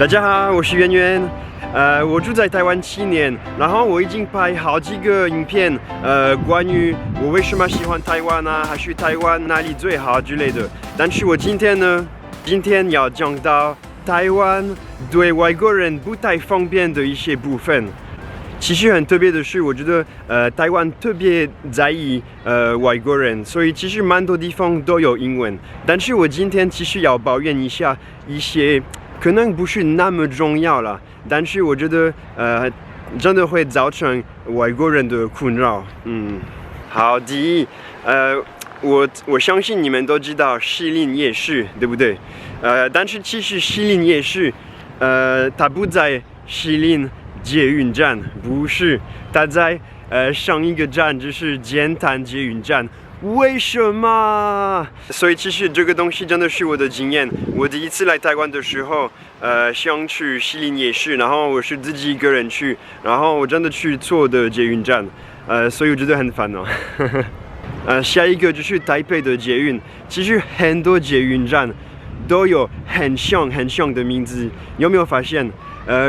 大家好，我是圆圆。我住在台湾7年，然后我已经拍好几个影片，关于我为什么喜欢台湾啊，还是台湾哪里最好之类的。但是我今天要讲到台湾对外国人不太方便的一些部分。其实很特别的是，我觉得台湾特别在意外国人，所以其实蛮多地方都有英文。但是我今天其实要抱怨一下一些可能不是那么重要了，但是我觉得真的会造成外国人的困扰。好，第一，我相信你们都知道士林夜市，对不对？但是其实士林夜市，它不在士林捷运站，不是，它在上一个站就是剑潭捷运站。为什么？所以其实这个东西真的是我的经验。我第一次来台湾的时候，想去士林夜市，然后我是自己一个人去，然后我真的去错的捷运站，所以我觉得很烦恼。下一个就是台北的捷运，其实很多捷运站都有很像的名字，有没有发现？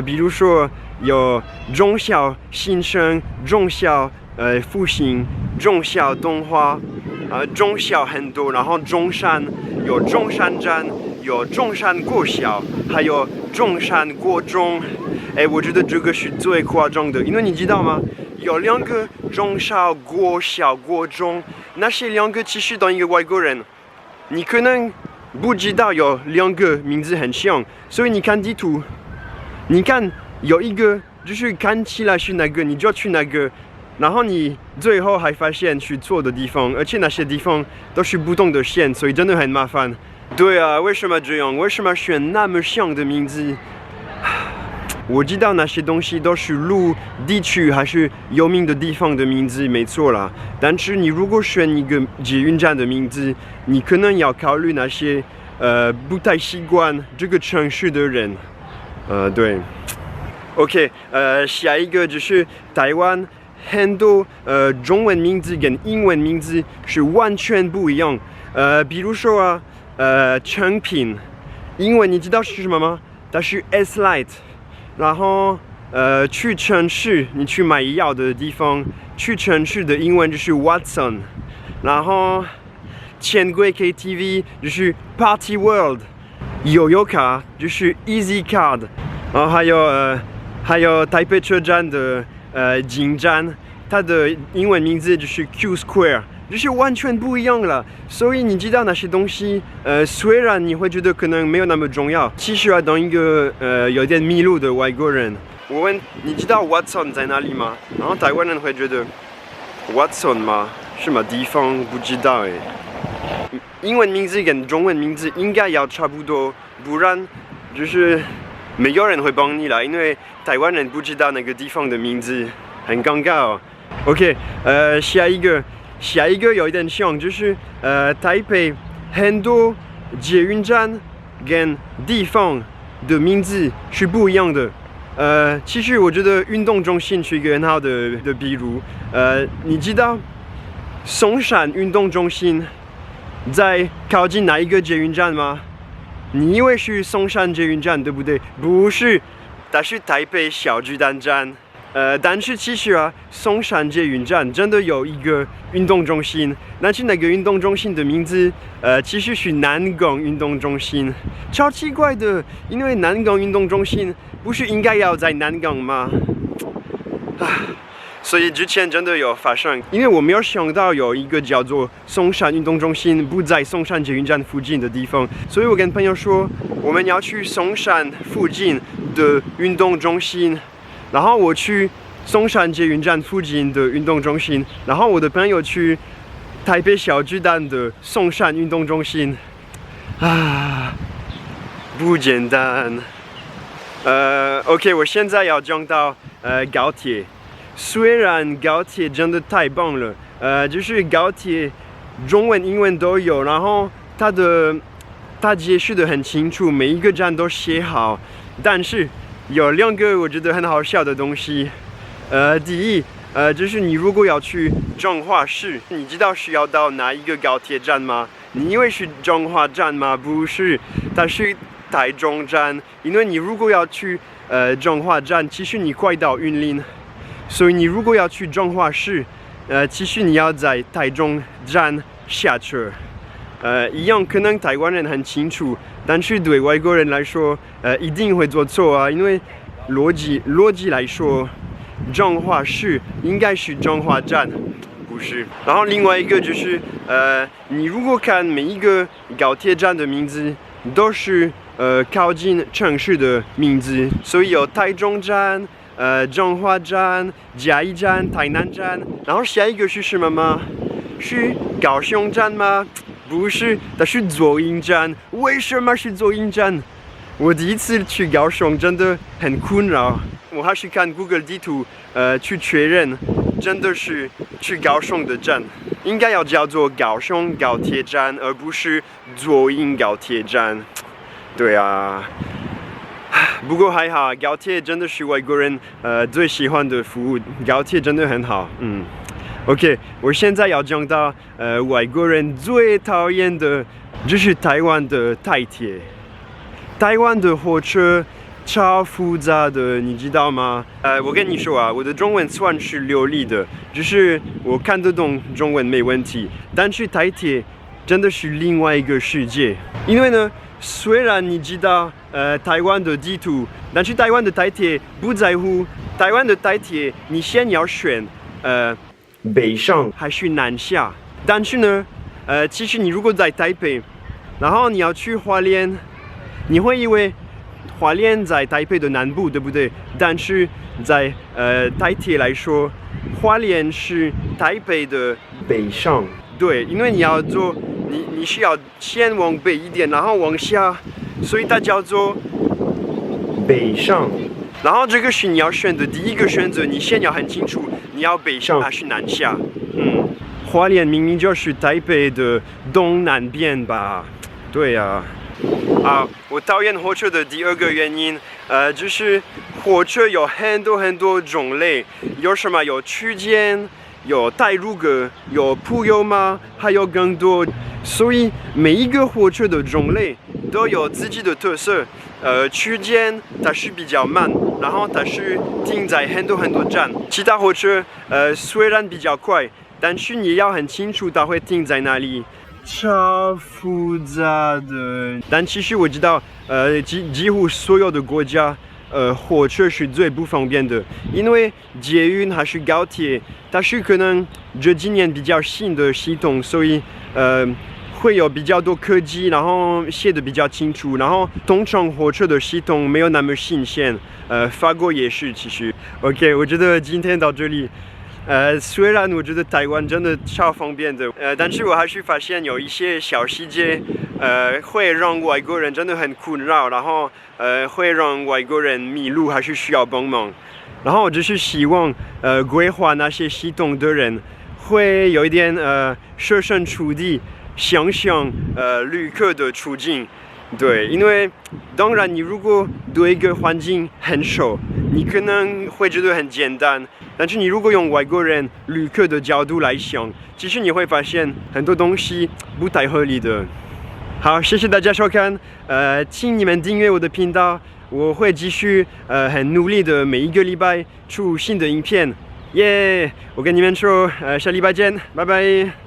比如说有忠孝新生、忠孝复兴、忠孝东华，忠孝很多，然后中山有中山站，有中山国小，还有中山国中。我觉得这个是最夸张的，因为你知道吗？有2个中小、国小、国中，那些2个其实当一个外国人，你可能不知道有2个名字很像，所以你看地图，你看有一个就是看起来是那个，你就去那个，然后你最后还发现是错的地方，而且那些地方都是不同的县，所以真的很麻烦。对啊，为什么这样？为什么选那么像的名字？我知道那些东西都是路、地区还是有名的地方的名字，没错啦。但是你如果选一个捷运站的名字，你可能要考虑那些不太习惯这个城市的人。对。OK， 下一个就是台湾很多中文名字跟英文名字是完全不一样。比如说成品，英文你知道是什么吗？它是 S-Lite。然后去城市，你去买药的地方，去城市的英文就是 Watson。然后钱柜 KTV 就是 Party World， 悠游卡就是 Easy Card。然后还有台北车站的金站，它的英文名字就是 Q Square， 就是完全不一样了。所以你知道那些东西，虽然你会觉得可能没有那么重要，其实要当一个有点迷路的外国人。我问你知道 Watson 在哪里吗？然后台湾人会觉得 Watson 吗？什么地方？不知道哎。英文名字跟中文名字应该要差不多，不然就是没有人会帮你啦，因为台湾人不知道那个地方的名字，很尴尬哦。OK， 下一个有一点像，就是台北很多捷运站跟地方的名字是不一样的。其实我觉得运动中心是一个很好的比如。你知道松山运动中心在靠近哪一个捷运站吗？你以为是松山捷运站对不对？不是，它是台北小巨蛋站。但是其实松山捷运站真的有一个运动中心，但是那个运动中心的名字其实是南港运动中心，超奇怪的，因为南港运动中心不是应该要在南港吗？所以之前真的有发生，因为我没有想到有一个叫做松山运动中心不在松山捷运站附近的地方，所以我跟朋友说我们要去松山附近的运动中心。然后我去松山捷运站附近的运动中心，然后我的朋友去台北小巨蛋的松山运动中心，不简单。OK， 我现在要讲到高铁。虽然高铁真的太棒了，就是高铁中文、英文都有，然后它解释得很清楚，每一个站都写好，但是有2个我觉得很好笑的东西。第一，就是你如果要去彰化市，你知道是要到哪一个高铁站吗？你以为是彰化站吗？不是，它是台中站，因为你如果要去彰化站，其实你快到云林，所以你如果要去彰化市，其实你要在台中站下车。一样可能台湾人很清楚，但是对外国人来说，一定会做错啊，因为逻辑来说，彰化市应该是彰化站。不是，然后另外一个就是，你如果看每一个高铁站的名字，都是靠近城市的名字，所以有台中站、彰化站、嘉义站、台南站，然后下一个是什么吗？是高雄站吗？不是，它是左营站。为什么是左营站？我第一次去高雄真的很困扰，我还是看 Google 地图，去确认。真的是去高雄的站，应该要叫做高雄高铁站，而不是左营高铁站。对啊，不过还好，高铁真的是外国人最喜欢的服务，高铁真的很好。OK， 我现在要讲到外国人最讨厌的，就是台湾的台铁，台湾的火车。超复杂的，你知道吗？我跟你说啊，我的中文算是流利的，只是我看得懂中文没问题。但是台铁真的是另外一个世界，因为呢，虽然你知道台湾的地图，但是台湾的台铁不在乎。台湾的台铁你先要选北上还是南下。但是呢，其实你如果在台北，然后你要去花莲，你会以为。花莲在台北的南部，对不对？但是在台铁来说，花莲是台北的北上。对，因为你要做，你需要先往北一点，然后往下，所以它叫做北上。然后这个是你要选的第一个选择，你先要很清楚，你要北上还是南下。花莲明明就是台北的东南边吧？对呀。我讨厌火车的第二个原因，就是火车有很多种类，有什么？有区间，有太鲁阁，有普悠玛，还有更多。所以每一个火车的种类都有自己的特色。区间它是比较慢，然后它是停在很多站。其他火车虽然比较快，但是你要很清楚它会停在哪里。超复杂的，但其实我知道，几乎所有的国家，火车是最不方便的，因为捷运还是高铁，它是可能这几年比较新的系统，所以会有比较多科技，然后写的比较清楚，然后通常火车的系统没有那么新鲜，法国也是其实。OK， 我觉得今天到这里。虽然我觉得台湾真的超方便的，但是我还是发现有一些小细节，会让外国人真的很困扰，然后会让外国人迷路，还是需要帮忙。然后我只是希望，规划那些系统的人会有一点设身处地，想想旅客的处境。对，因为当然你如果对一个环境很熟，你可能会觉得很简单，但是你如果用外国人旅客的角度来想，其实你会发现很多东西不太合理的。好，谢谢大家收看，请你们订阅我的频道，我会继续很努力的每一个礼拜出新的影片，耶！我跟你们说，下礼拜见，拜拜。